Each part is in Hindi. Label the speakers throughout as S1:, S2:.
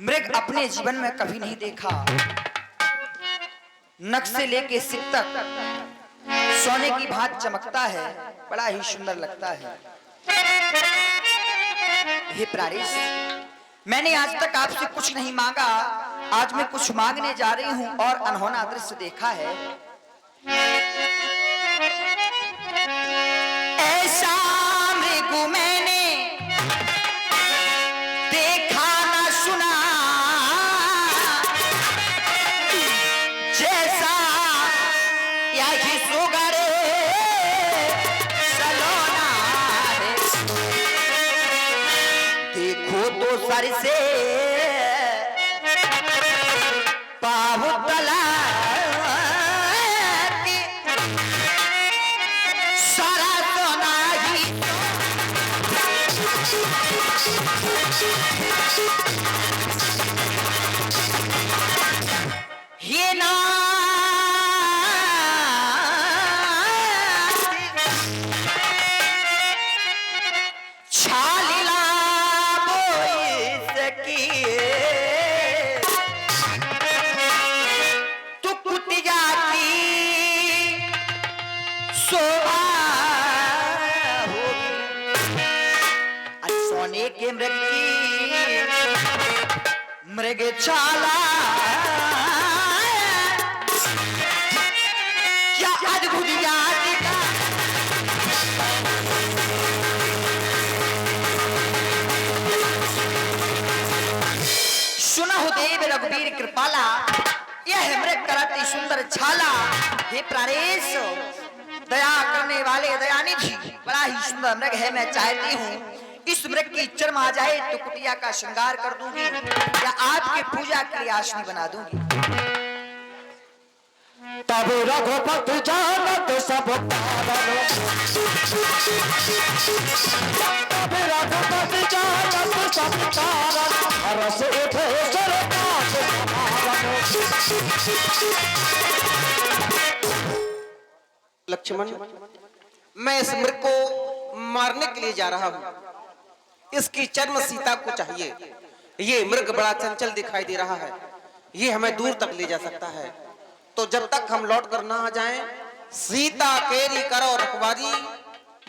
S1: मृग अपने जीवन में कभी नहीं देखा। नख से लेके सिर तक सोने की भांति चमकता है, बड़ा ही सुंदर लगता है। हे प्राणेश, मैंने आज तक आपसे कुछ नहीं मांगा, आज मैं कुछ मांगने जा रही हूं और अनहोना दृश्य देखा है। ऐसा मृग मैंने देखा न सुना, जैसा यही सुगर सलोना है। देखो तो सर से पाँव तला के सारा सोना ही ये ना छालीला बोई सकी तू कुतिया की शोभा होगी। सोने के मृग की मृग छाला क्या अद्भुत याद का। सुना हो देव रघुवीर कृपाला, यह मृग करती सुंदर छाला। हे प्राणेश, दया करने वाले दयानिधि, बड़ा ही सुंदर मृग है। मैं चाहती हूँ इस मृग की चर्म आ जाए तो कुटिया का श्रृंगार कर दूंगी या आपकी पूजा के लिए आसनी बना दूंगी।
S2: तब रघुपति जानत सब तारन, तब रघुपति जानत सब तारन, हरस उठे सरताज
S3: लक्ष्मण, मैं इस मृग को मारने के लिए जा रहा हूं। इसकी चर्म सीता को चाहिए। ये मृग बड़ा चंचल दिखाई दे रहा है, ये हमें दूर तक ले जा सकता है। तो जब तक हम लौट कर ना आ जाएं, सीता केरी करो रखवारी,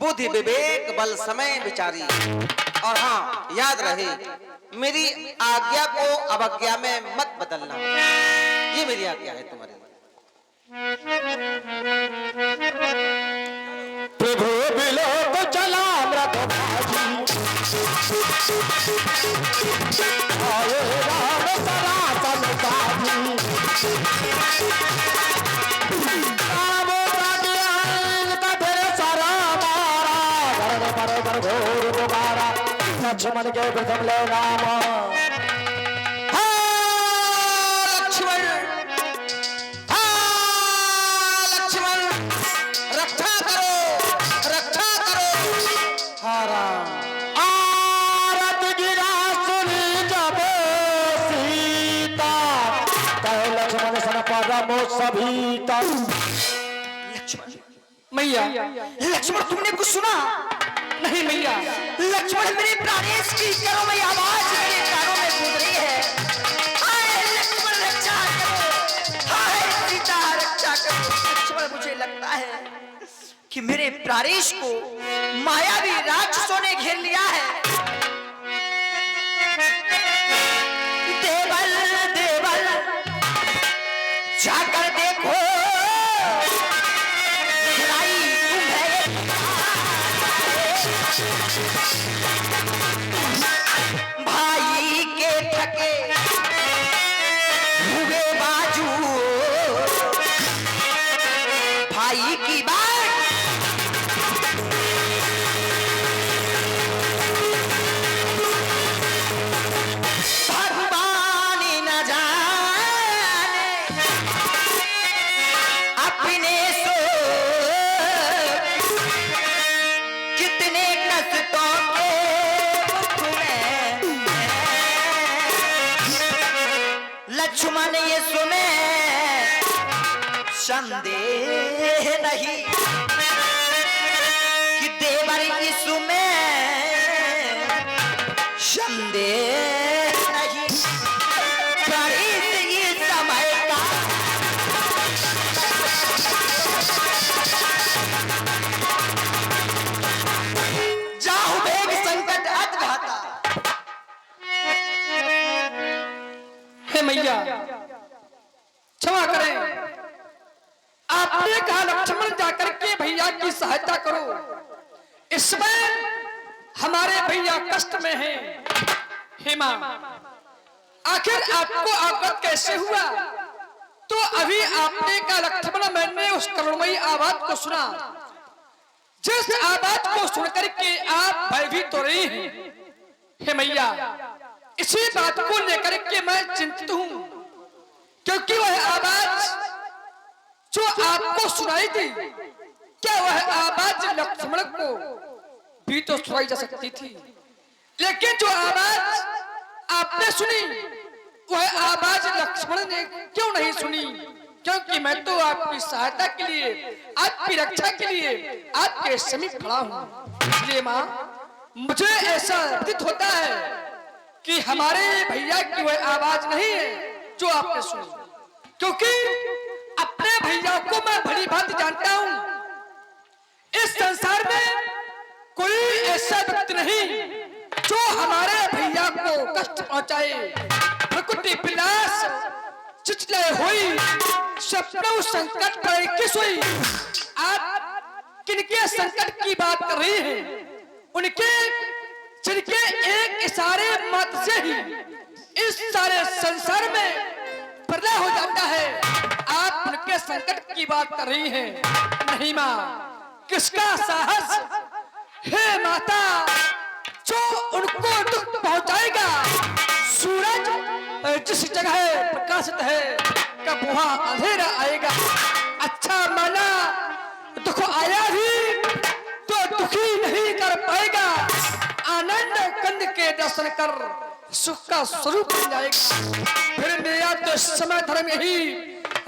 S3: बुद्धि विवेक बल समय विचारी। और हाँ, याद रहे, मेरी आज्ञा को अवज्ञा में मत बदलना। ये मेरी आज्ञा है तुम्हारे लिए।
S2: प्रभु बिलोक चला मृगभाजी, आए राम सनातन साधी। राम काटियान का फिर सारा मारा, धरण पर पर घोर दोबारा, लक्ष्मण के प्रथम ले राम।
S1: मैया, लक्ष्मण तुमने कुछ सुना?
S2: नहीं मैया।
S1: लक्ष्मण, मेरे प्राणेश की करो में आवाज मेरे कानों में गूंज रही है। हाय लक्ष्मण, रक्षा करो, हाय सीता रक्षा करो। लक्ष्मण, मुझे लगता है कि मेरे प्राणेश को मायावी राक्षसों ने घेर लिया है। देवल देवल जाकर देखो, भाई के थके हुए बाजू, भाई की बात भगवान न जाने, अपने सो कितने कष्टों के लक्ष्मण ये सुने संदेह नहीं कि देवर इसमें संदेह नहीं।
S4: मैया क्षमा करें, आपने कहा लक्ष्मण जाकर के भैया की सहायता करो, इस समय हमारे भैया कष्ट में हैं। हे मां, आखिर आपको अवगत कैसे हुआ? तो अभी आपने कहा लक्ष्मण, मैंने उस करुणमयी आवाज को सुना, जिस आवाज को सुनकर के आप भयभीत हो रही हैं। हे मैया, इसी बात को लेकर के मैं चिंतित हूं, क्योंकि वह आवाज जो आपको सुनाई थी, क्या वह आवाज लक्ष्मण को भी तो सुनाई जा सकती थी, लेकिन जो आवाज आपने सुनी वह आवाज लक्ष्मण ने क्यों नहीं सुनी? क्योंकि मैं तो आपकी सहायता के लिए, आपकी रक्षा के लिए आपके समीप खड़ा हूं। इसलिए मां, मुझे ऐसा प्रतीत होता है कि हमारे भैया की वह आवाज नहीं है जो आपने सुनी, क्योंकि अपने भैया को मैं भली भांति जानता हूं। इस संसार में कोई ऐसा व्यक्ति नहीं जो हमारे भैया को कष्ट पहुंचाए। प्रकृति विलास चिचले हुई, सपनों संकट पर किस हुई। आप किनके संकट की बात कर रही हैं? उनके जिनके एक इशारे मत से ही इस सारे संसार में प्रलय हो जाता है, आप उनके संकट की बात कर रही हैं। नहीं मां, किसका साहस हे माता जो उनको दुख पहुंचाएगा? सूरज जिस जगह प्रकाशित है, कब वहां अंधेरा आएगा। अच्छा माना दुख आया भी तो दुखी नहीं कर पाएगा। आनंद कंद के दर्शन कर सुख का स्वरूप मिल जाएगा। फिर मेरा तो समय धर्म यही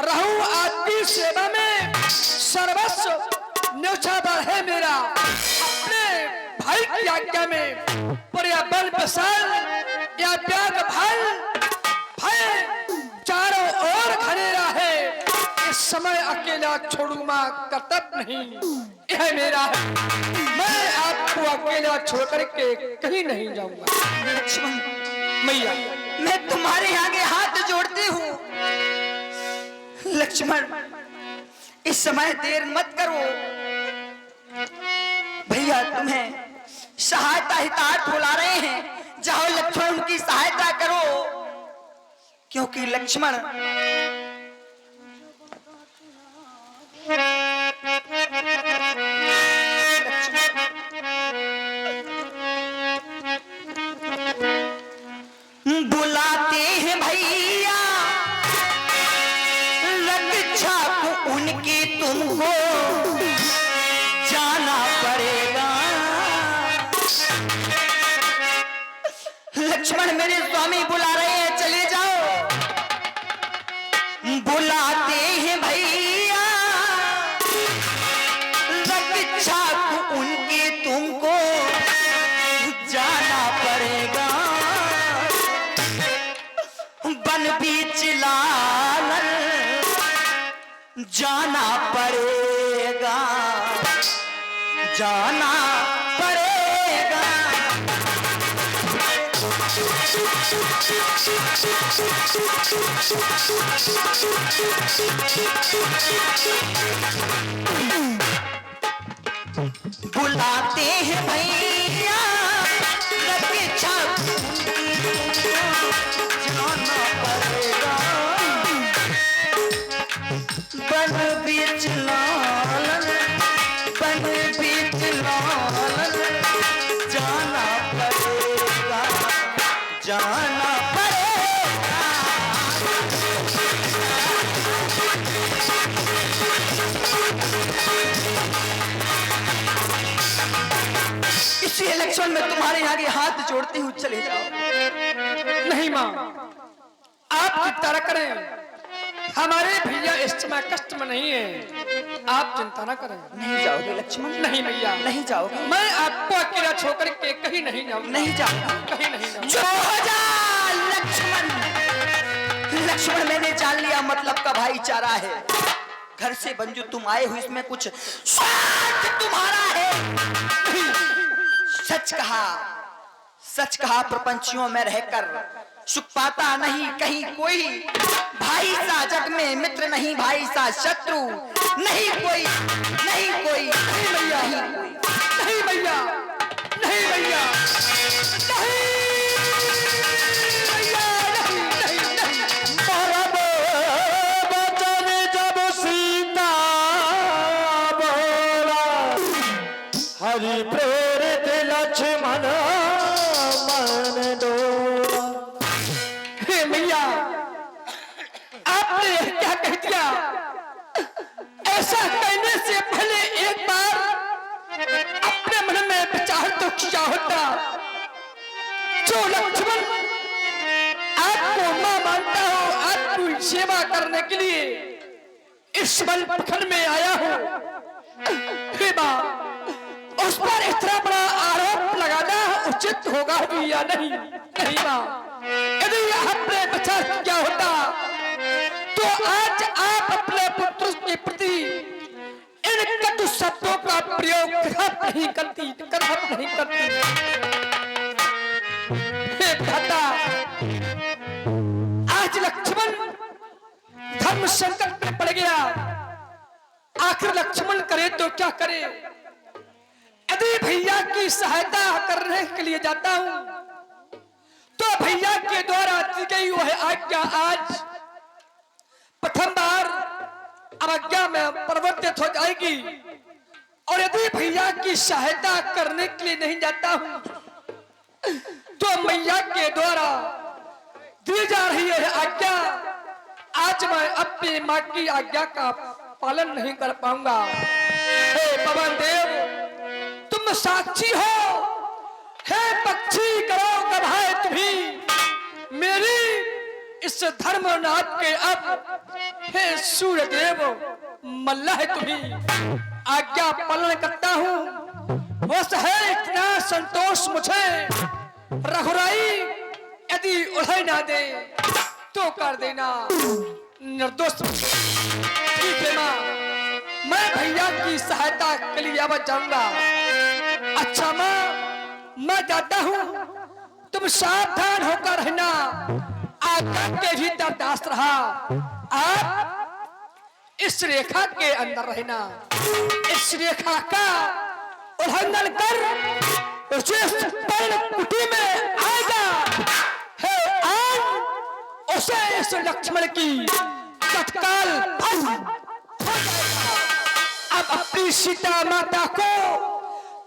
S4: रहूं आपकी सेवा में, सर्वस्व न्यौछावर है मेरा अपने भाई की आज्ञा में। पर या बल बसाल या त्याग भल भय चारों ओर घनेरा है। इस समय अकेला छोड़ू मां कर्तव्य नहीं, यह मेरा है। मैं आपको अकेला छोड़ करके कहीं नहीं जाऊंगा।
S1: लक्ष्मण,
S4: मैया,
S1: मैं तुम्हारे आगे हाथ जोड़ती हूँ। लक्ष्मण, इस समय देर मत करो। भैया तुम्हें सहायता हितार्थ बुला रहे हैं, जाओ लक्ष्मण उनकी सहायता करो। क्योंकि लक्ष्मण बुलाते हैं भैया रक्षा को उनकी, तुमको जाना पड़ेगा। लक्ष्मण, मेरे स्वामी बुला रहे हैं, चले जाओ। बुलाते हैं भैया रक्षा को उनकी, तुमको जाना पड़ेगा। बन बीच लालन जाना पड़ेगा, जाना पड़ेगा। बुलाते हैं भैया रक्षा जाना पड़ेगा। बन बीच लालन, बन बीच लालन जाना पड़ेगा, जाना पड़ेगा। इसलिए लक्ष्मण, मैं तुम्हारे आगे हाथ जोड़ती हूँ, चले जाओ।
S4: नहीं मां, आप चिंता न करें। हमारे भैया इस समय कष्ट में नहीं है, आप चिंता न करें।
S1: नहीं जाओगे लक्ष्मण?
S4: नहीं भैया,
S1: नहीं जाओगे?
S4: मैं आपको अकेला छोड़ के कहीं नहीं जाऊंगा।
S1: नहीं जाऊंगा,
S4: कहीं नहीं जाऊंगा।
S1: जो हो जा लक्ष्मण। लक्ष्मण, मैंने जान लिया मतलब का भाईचारा है। घर से बंजू तुम आए हो, इसमें कुछ स्वार्थ तुम्हारा है। सच कहा, सच कहा। प्रपंचियों में रहकर सुख पाता नहीं कहीं कोई, भाई सा जग में मित्र नहीं, भाई सा शत्रु नहीं कोई, नहीं कोई,
S4: नहीं भैया, नहीं भैया, नहीं भैया, नहीं भैया, नहीं, नहीं, नहीं।
S2: परब वचन जब सीता बोला, हरि प्रेरित लक्ष्मण मन डोला।
S4: हे भैया, आपने क्या कह दिया? ऐसा कहने से पहले एक बार अपने मन में विचार तो किया होता। जो लक्ष्मण आपको मां मानता हो, आपकी सेवा करने के लिए इस वन प्रखंड में आया हो, हे मां, उस पर इतना बड़ा आरोप लगाना उचित होगा भी या नहीं? नहीं मां, यदि आपने विचार किया होता तो आज आप अपने पुत्र के प्रति इन कटु शब्दों का प्रयोग नहीं करती, नहीं करती। हे भ्राता, आज लक्ष्मण धर्म संकट में पड़ गया। आखिर लक्ष्मण करे तो क्या करे? यदि भैया की सहायता करने के लिए जाता हूं तो भैया के द्वारा दी गई वह आज्ञा आज प्रथम बार अवज्ञा में परिवर्तित हो जाएगी। और यदि भैया की सहायता करने के लिए नहीं जाता हूं तो मैया के द्वारा दी जा रही है आज्ञा, आज मैं अपनी मां की आज्ञा का पालन नहीं कर पाऊंगा। हे पवन देव, तुम साक्षी हो। हे पक्षी करो गवाह तुम्ही मेरी इस धर्मनाथ के अब। हे सूर्य देव मल्लाह तुम्ही आज्ञा पालन करता हूँ। बस है इतना संतोष मुझे, रघुराई यदि उड़े ना दे तो कर देना निर्दोष। ठीक है माँ, मैं भैया की सहायता के लिए अब जाऊंगा। अच्छा माँ, मैं जाता हूँ, तुम सावधान होकर रहना। आज्ञा के भीतर दास रहा, आप इस रेखा के अंदर रहना। इस रेखा का उल्लंघन कर जिस कुटी में आएगा, है आज उसे इस लक्ष्मण की तत्काल अब अपनी सीता माता को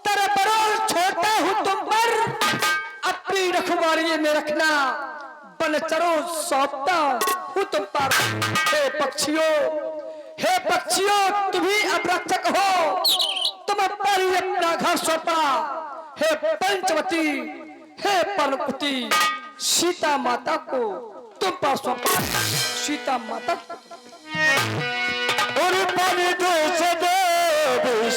S4: तरबरोल छोड़ता हूं तुम पर, अपनी रखवाली में रखना, बनचरों सौंपता हूं तुम पर। हे पक्षियों, हे पक्षियों, तुम ही अब रक्षक हो, तुम पर ही अपना घर सौंपा। हे पंचवती, हे परमपति, सीता माता को तुम पर सौंपा। सीता माता
S2: और पर दोष देव